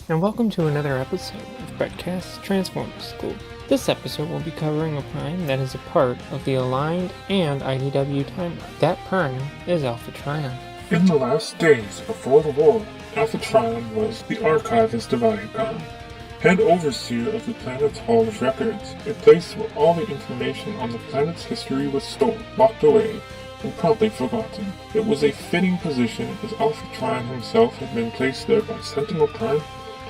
and welcome to another episode of Brettcast's Transformers School. This episode will be covering a prime that is a part of the Aligned and IDW timeline. That prime is Alpha Trion. In the last days before the war, Alpha Trion was the archivist of Iacon, head overseer of the planet's Hall of Records, a place where all the information on the planet's history was stored, locked away, and promptly forgotten. It was a fitting position, as Alpha Trion himself had been placed there by Sentinel Prime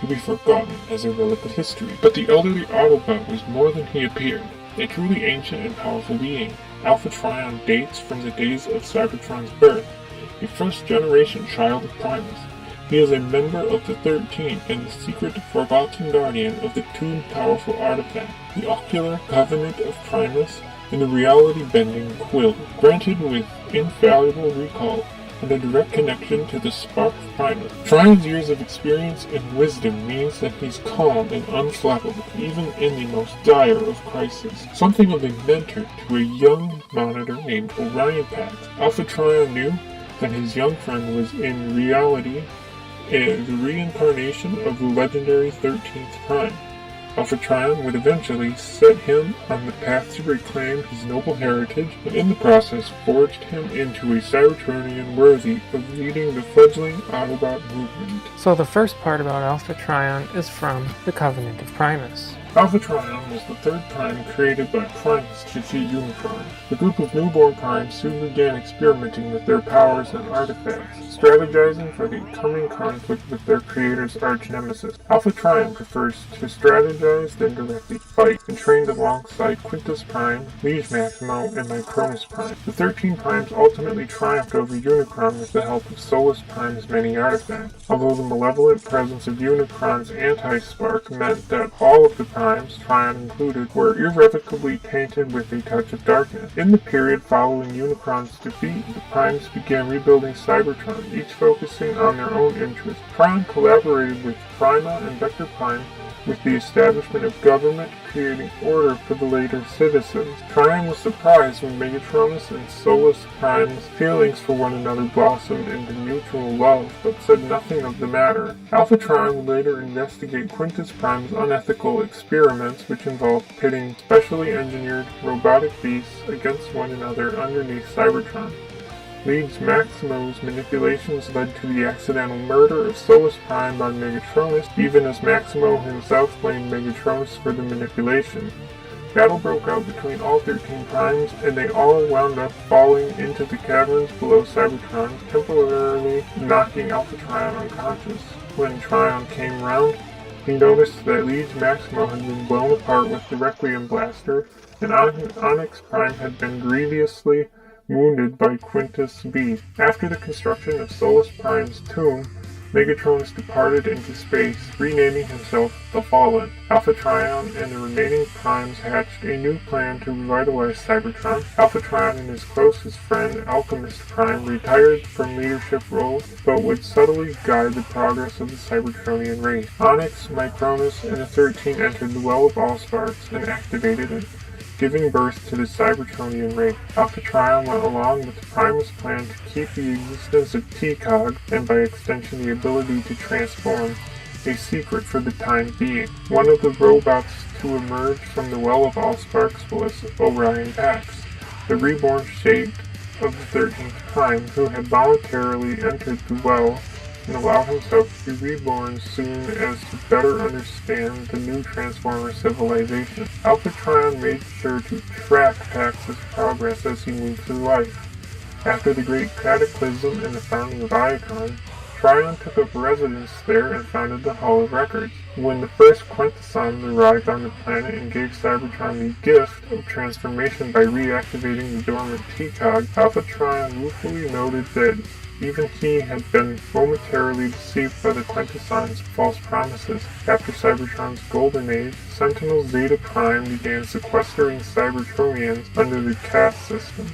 to be forgotten as a relic of history. But the elderly Autobot was more than he appeared, a truly ancient and powerful being. Alpha Trion dates from the days of Cybertron's birth, a first-generation child of Primus. He is a member of the 13 and the secret forgotten guardian of the two powerful artifacts, the Ocular Covenant of Primus and the reality-bending Quill, granted with infallible recall and a direct connection to the spark of Primus. Trion's years of experience and wisdom means that he's calm and unflappable, even in the most dire of crises. Something of a mentor to a young monitor named Orion Pax. Alpha Trion knew that his young friend was in reality the reincarnation of the legendary 13th Prime. Alpha Trion would eventually set him on the path to reclaim his noble heritage, and in the process forged him into a Cybertronian worthy of leading the fledgling Autobot movement. So the first part about Alpha Trion is from the Covenant of Primus. Alpha Trion was the third prime created by Primus to defeat Unicron. The group of newborn primes soon began experimenting with their powers and artifacts, strategizing for the coming conflict with their creator's arch-nemesis. Alpha Trion prefers to strategize than directly fight, and trained alongside Quintus Prime, Liege Maximo, and Micronus Prime. The 13 primes ultimately triumphed over Unicron with the help of Solus Prime's many artifacts, although the malevolent presence of Unicron's anti-spark meant that all of the primes, Trion included, were irrevocably tainted with a touch of darkness. In the period following Unicron's defeat, the primes began rebuilding Cybertron, each focusing on their own interests. Trion collaborated with Prima and Vector Prime with the establishment of government, creating order for the later citizens. Trion was surprised when Megatronus and Solus Prime's feelings for one another blossomed into mutual love, but said nothing of the matter. Alpha Trion would later investigate Quintus Prime's unethical experiments, which involved pitting specially engineered robotic beasts against one another underneath Cybertron. Liege Maximo's manipulations led to the accidental murder of Solus Prime by Megatronus, even as Maximo himself blamed Megatronus for the manipulation. Battle broke out between all 13 primes, and they all wound up falling into the caverns below Cybertron, temporarily knocking Alpha Trion unconscious. When Trion came round, he noticed that Liege Maximo had been blown apart with the Requiem Blaster, and Onyx Prime had been grievously wounded by Quintus B. After the construction of Solus Prime's tomb, Megatronus departed into space, renaming himself the Fallen. Alpha Trion and the remaining primes hatched a new plan to revitalize Cybertron. Alpha Trion and his closest friend, Alchemist Prime, retired from leadership roles, but would subtly guide the progress of the Cybertronian race. Onyx, Micronus, and the 13 entered the Well of Allsparks and activated it, giving birth to the Cybertronian race. Alpha Trion went along with Primus' plan to keep the existence of T-Cog, and by extension the ability to transform, a secret for the time being. One of the robots to emerge from the Well of Allsparks was Orion Pax, the reborn shape of the 13th Prime, who had voluntarily entered the Well and allowed himself to be reborn soon as to better understand the new Transformer civilization. Alpha Trion made sure to track Pax's progress as he moved through life. After the Great Cataclysm and the founding of Iacon, Trion took up residence there and founded the Hall of Records. When the first Quintessons arrived on the planet and gave Cybertron the gift of transformation by reactivating the dormant T-Cog, Alpha Trion ruefully noted that even he had been momentarily deceived by the Quintessons' false promises. After Cybertron's golden age, Sentinel Zeta Prime began sequestering Cybertronians under the caste system.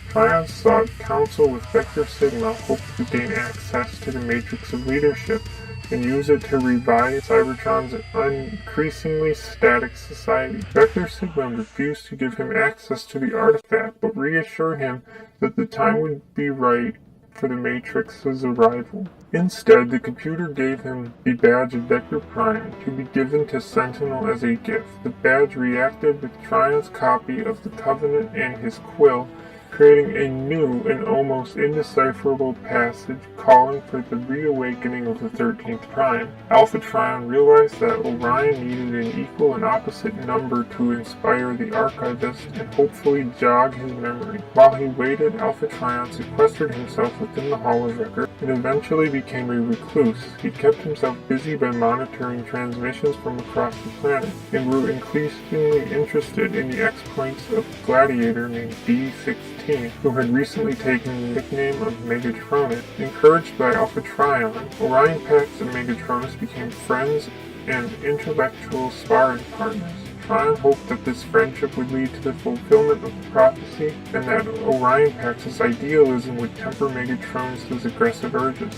Trion sought counsel with Vector Sigma, hoping to gain access to the matrix of leadership and use it to revive Cybertron's increasingly static society. Vector Sigma refused to give him access to the artifact, but reassured him that the time would be right for the Matrix's arrival. Instead, the computer gave him the badge of Vector Prime to be given to Sentinel as a gift. The badge reacted with Trion's copy of the Covenant and his quill, creating a new and almost indecipherable passage calling for the reawakening of the 13th Prime. Alpha Trion realized that Orion needed an equal and opposite number to inspire the Archivist and hopefully jog his memory. While he waited, Alpha Trion sequestered himself within the Hall of Record and eventually became a recluse. He kept himself busy by monitoring transmissions from across the planet and grew increasingly interested in the exploits of a gladiator named B-16, who had recently taken the nickname of Megatronus. Encouraged by Alpha Trion, Orion Pax and Megatronus became friends and intellectual sparring partners. Trion hoped that this friendship would lead to the fulfillment of the prophecy, and that Orion Pax's idealism would temper Megatronus' aggressive urges.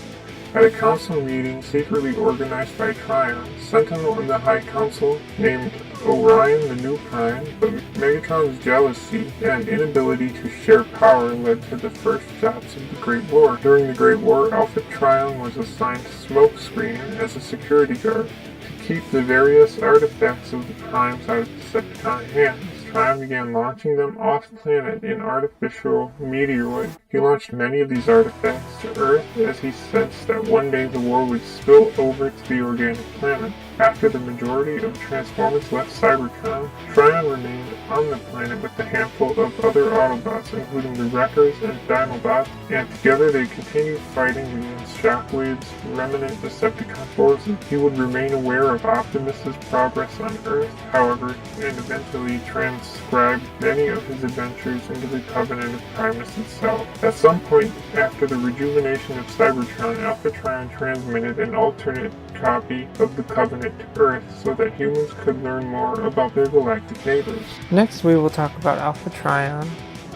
At a council meeting secretly organized by Trion, Sentinel and the High Council named Orion the new Prime, but Megatron's jealousy and inability to share power led to the first shots of the Great War. During the Great War, Alpha Trion was assigned Smokescreen as a security guard to keep the various artifacts of the Primes out of Decepticon hands. Trion began launching them off-planet in artificial meteoroids. He launched many of these artifacts to Earth as he sensed that one day the war would spill over to the organic planet. After the majority of Transformers left Cybertron, Trion remained on the planet with a handful of other Autobots, including the Wreckers and Dinobots, and together they continued fighting against Shockwave's remnant Decepticon forces. He would remain aware of Optimus's progress on Earth, however, and eventually transcribed many of his adventures into the Covenant of Primus itself. At some point after the rejuvenation of Cybertron, Alpha Trion transmitted an alternate copy of the Covenant to Earth so that humans could learn more about their galactic neighbors. Next, we will talk about Alpha Trion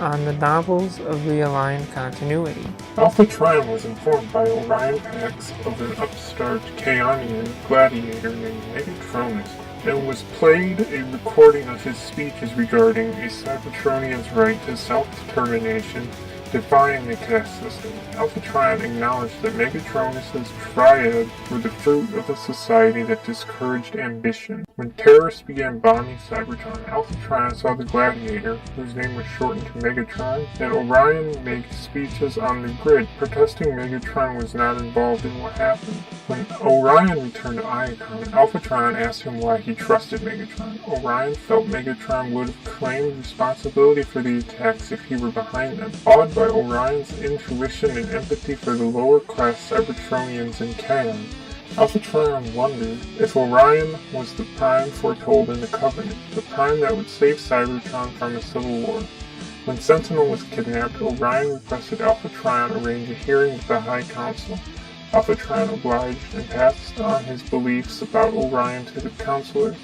on the novels of the Aligned Continuity. Alpha Trion was informed by Orion Pax of an upstart Chaonian gladiator named Megatronus, and was played a recording of his speeches regarding a Cybertronian's right to self-determination, defying the caste system. Alpha Trion acknowledged that Megatronus' triad were the fruit of a society that discouraged ambition. When terrorists began bombing Cybertron, Alpha Trion saw the Gladiator, whose name was shortened to Megatron, and Orion make speeches on the grid, protesting Megatron was not involved in what happened. When Orion returned to Iacon, Alpha Trion asked him why he trusted Megatron. Orion felt Megatron would have claimed responsibility for the attacks if he were behind them. Awed by Orion's intuition and empathy for the lower-class Cybertronians in Chaos, Alpha Trion wondered if Orion was the Prime foretold in the Covenant, the Prime that would save Cybertron from a civil war. When Sentinel was kidnapped, Orion requested Alpha Trion arrange a hearing with the High Council. Alpha Trion obliged and passed on his beliefs about Orion to the counselors,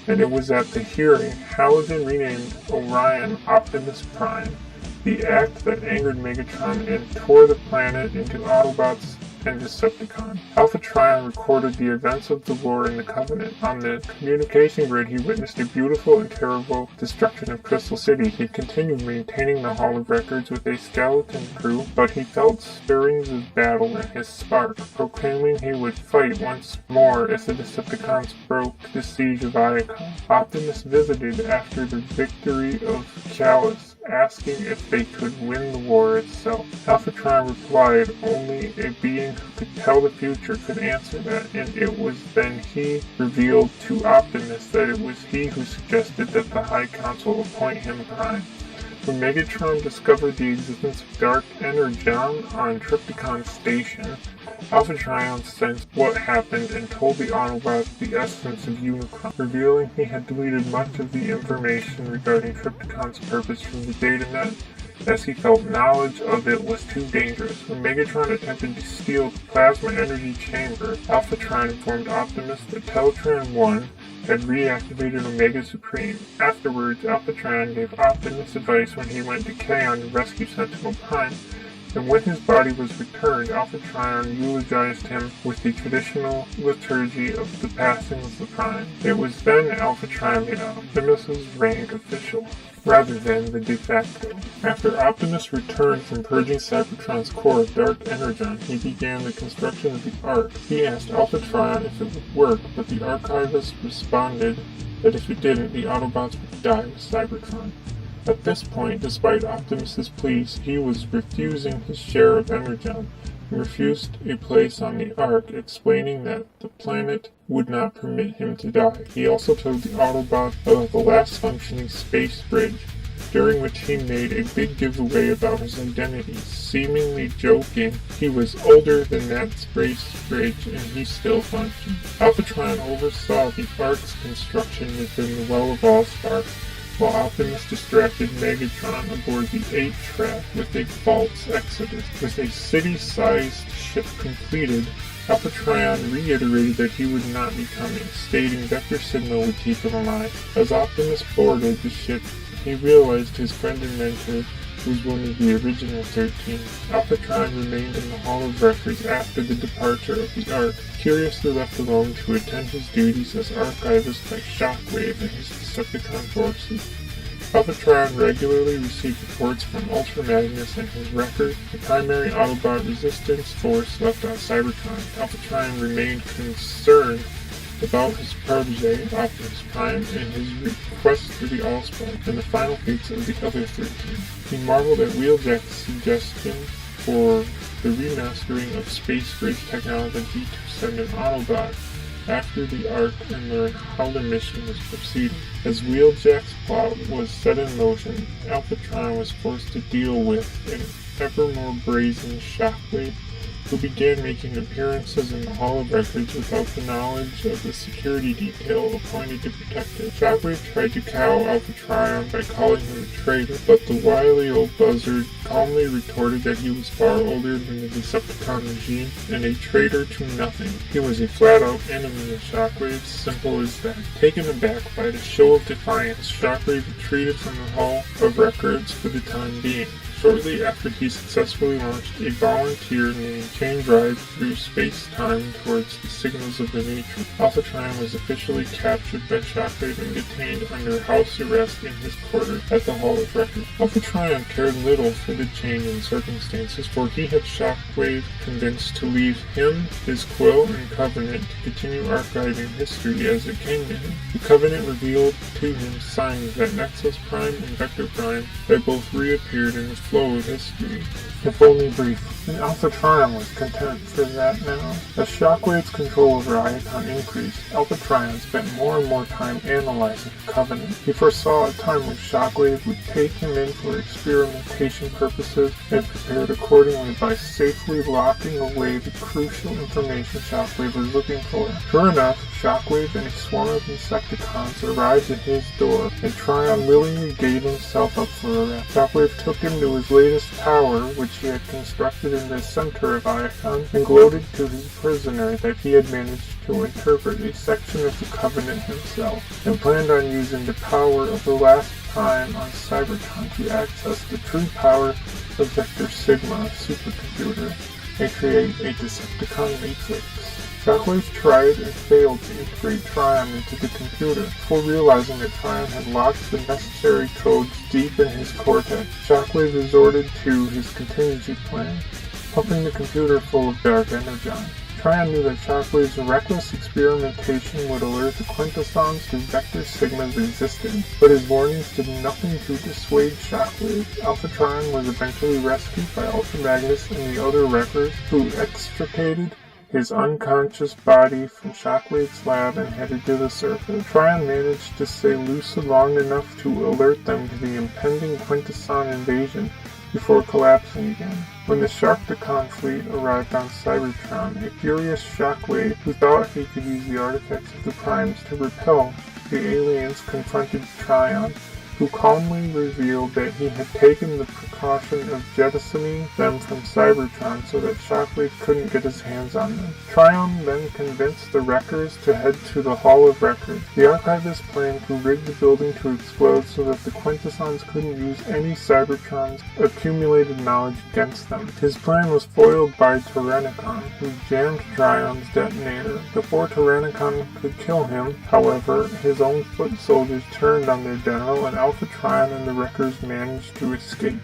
and it was at the hearing Halogen renamed Orion Optimus Prime, the act that angered Megatron and tore the planet into Autobots and Decepticons. Alpha Trion recorded the events of the war in the Covenant. On the communication grid, he witnessed a beautiful and terrible destruction of Crystal City. He continued maintaining the Hall of Records with a skeleton crew, but he felt stirrings of battle in his spark, proclaiming he would fight once more if the Decepticons broke the siege of Iacon. Optimus visited after the victory of Chalice, asking if they could win the war itself. Alpha Trion replied only a being who could tell the future could answer that, and it was then he revealed to Optimus that it was he who suggested that the High Council appoint him Prime. When Megatron discovered the existence of Dark Energon on Trypticon Station, Alpha Trion sensed what happened and told the Autobots the essence of Unicron, revealing he had deleted much of the information regarding Trypticon's purpose from the datanet, as he felt knowledge of it was too dangerous. When Megatron attempted to steal the plasma energy chamber, Alpha Trion informed Optimus that Teletran 1 had reactivated Omega Supreme. Afterwards, Alpha Trion gave Optimus advice when he went to Kaon to rescue Sentinel Prime. and when his body was returned, Alpha Trion eulogized him with the traditional liturgy of the passing of the Prime. It was then Alpha Trion made Optimus's rank official, rather than the de facto. After Optimus returned from purging Cybertron's core of dark energon, he began the construction of the Ark. He asked Alpha Trion if it would work, but the Archivist responded that if it didn't, the Autobots would die with Cybertron. At this point, despite Optimus's pleas, he was refusing his share of energon and refused a place on the Ark, explaining that the planet would not permit him to die. He also told the Autobots about the last functioning space bridge, during which he made a big giveaway about his identity, seemingly joking he was older than that space bridge and he still functioned. Alpha Trion oversaw the Ark's construction within the Well of Allspark, while Optimus distracted Megatron aboard the 8-track with a false exodus. With a city-sized ship completed, Alpha Trion reiterated that he would not be coming, stating Vector Sigma would keep him alive. As Optimus boarded the ship, he realized his friend and mentor was one of the original 13. Alpha Trion remained in the Hall of Records after the departure of the Ark, curiously left alone to attend his duties as Archivist by Shockwave and his Decepticon forces. Alpha Trion regularly received reports from Ultra Magnus and his record, the primary Autobot resistance force left on Cybertron. Alpha Trion remained concerned about his protege, Optimus Prime, and his quest for the Allspark and the final fates of the other 13. He marveled at Wheeljack's suggestion for the remastering of Space Bridge technology to send an Autobot after the Ark and learn how the mission was proceeding. As Wheeljack's plot was set in motion, Alpha Trion was forced to deal with an ever more brazen Shockwave, who began making appearances in the Hall of Records without the knowledge of the security detail appointed to protect it. Shockwave tried to cow Alpha Trion by calling him a traitor, but the wily old buzzard calmly retorted that he was far older than the Decepticon regime and a traitor to nothing. He was a flat-out enemy of Shockwave, simple as that. Taken aback by the show of defiance, Shockwave retreated from the Hall of Records for the time being. Shortly after he successfully launched a volunteer named Chain Drive through space-time towards the signals of the Matrix, Alpha Trion was officially captured by Shockwave and detained under house arrest in his quarters at the Hall of Records. Alpha Trion cared little for the change in circumstances, for he had Shockwave convinced to leave him, his Quill, and Covenant to continue archiving history as it came to him. The Covenant revealed to him signs that Nexus Prime and Vector Prime had both reappeared in the flow of history, if only briefly, and Alpha Trion was content for that now. As Shockwave's control over Iacon increased, Alpha Trion spent more and more time analyzing the Covenant. He foresaw a time when Shockwave would take him in for experimentation purposes and prepared accordingly by safely locking away the crucial information Shockwave was looking for. Sure enough, Shockwave and a swarm of Insecticons arrived at his door, and Trion willingly gave himself up for arrest. Shockwave took him to his latest tower, which he had constructed in the center of Iacon, and gloated to his prisoner that he had managed to interpret a section of the Covenant himself, and planned on using the power of the last time on Cybertron to access the true power of Vector Sigma, a supercomputer, and create a Decepticon matrix. Shockwave tried and failed to integrate Trion into the computer. Before realizing that Trion had locked the necessary codes deep in his cortex, Shockwave resorted to his contingency plan, pumping the computer full of dark energon. Trion knew that Shockwave's reckless experimentation would alert the Quintessons to Vector Sigma's existence, but his warnings did nothing to dissuade Shockwave. Alpha Trion was eventually rescued by Ultra Magnus and the other Wreckers, who extricated his unconscious body from Shockwave's lab and headed to the surface. Trion managed to stay lucid long enough to alert them to the impending Quintesson invasion before collapsing again. When the Sharkticon fleet arrived on Cybertron, a furious Shockwave, who thought he could use the artifacts of the Primes to repel the aliens, confronted Trion, who calmly revealed that he had taken the precaution of jettisoning them from Cybertron so that Shockwave couldn't get his hands on them. Trion then convinced the Wreckers to head to the Hall of Records. The archivist planned to rig the building to explode so that the Quintessons couldn't use any Cybertron's accumulated knowledge against them. His plan was foiled by Tyrannicon, who jammed Trion's detonator. Before Tyrannicon could kill him, however, his own foot soldiers turned on their general, and Alpha Trion and the Wreckers managed to escape.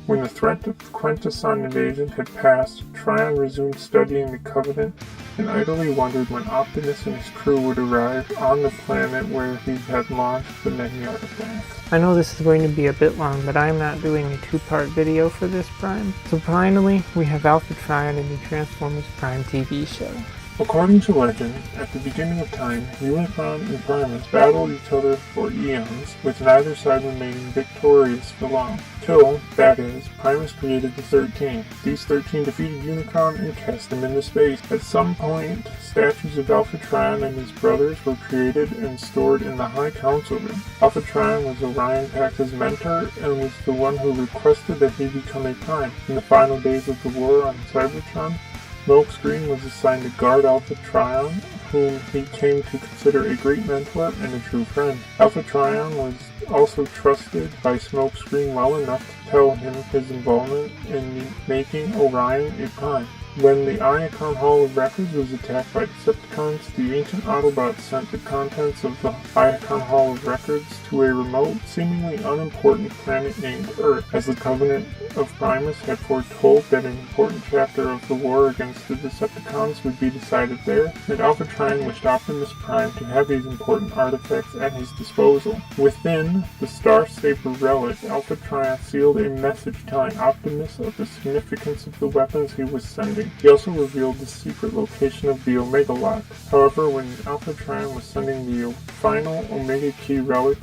When the threat of Quintesson invasion had passed, Trion resumed studying the Covenant and idly wondered when Optimus and his crew would arrive on the planet where he had launched the many artifacts. I know this is going to be a bit long, but I'm not doing a two-part video for this Prime. So finally, we have Alpha Trion in the Transformers Prime TV show. According to legend, at the beginning of time, Unicron and Primus battled each other for eons, with neither side remaining victorious for long, till, that is, Primus created the 13. These 13 defeated Unicron and cast him into space. At some point, statues of Alpha Trion and his brothers were created and stored in the High Council Room. Alpha Trion was Orion Pax's mentor and was the one who requested that he become a Prime. In the final days of the war on Cybertron, Smokescreen was assigned to guard Alpha Trion, whom he came to consider a great mentor and a true friend. Alpha Trion was also trusted by Smokescreen well enough to tell him his involvement in making Orion a Prime. When the Iacon Hall of Records was attacked by Decepticons, the ancient Autobots sent the contents of the Iacon Hall of Records to a remote, seemingly unimportant planet named Earth, as the Covenant of Primus had foretold that an important chapter of the war against the Decepticons would be decided there, and Alpha Trion wished Optimus Prime to have these important artifacts at his disposal. Within the Star Saber relic, Alpha Trion sealed a message telling Optimus of the significance of the weapons he was sending. He also revealed the secret location of the Omega Lock. However, when Alpha Trion was sending the final Omega Key relic,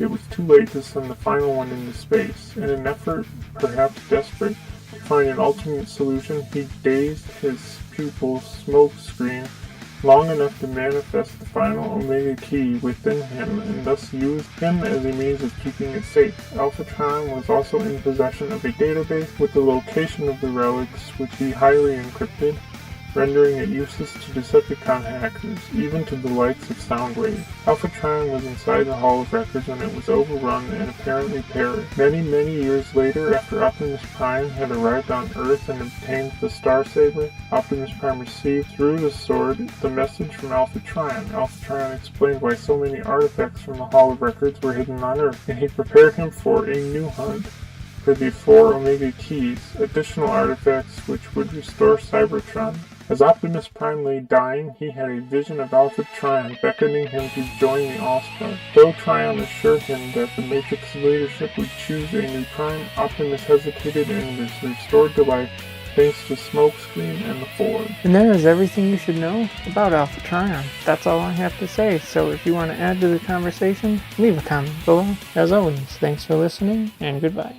it was too late to send the final one into space. In an effort, perhaps desperate, to find an alternate solution, he dazed his pupil Smokescreen long enough to manifest the final Omega Key within him and thus used him as a means of keeping it safe. Alpha Trion was also in possession of a database with the location of the relics, which he highly encrypted, rendering it useless to Decepticon hackers, even to the likes of Soundwave. Alpha Trion was inside the Hall of Records when it was overrun and apparently perished. Many years later, after Optimus Prime had arrived on Earth and obtained the Star Saber, Optimus Prime received through the sword the message from Alpha Trion. Alpha Trion explained why so many artifacts from the Hall of Records were hidden on Earth, and he prepared him for a new hunt for the 4 Omega Keys, additional artifacts which would restore Cybertron. As Optimus Prime lay dying, he had a vision of Alpha Trion beckoning him to join the All-Star. Though Trion assured him that the Matrix leadership would choose a new Prime, Optimus hesitated and was restored to life thanks to Smokescreen and the Ford. And that is everything you should know about Alpha Trion. That's all I have to say, so if you want to add to the conversation, leave a comment below. As always, thanks for listening, and goodbye.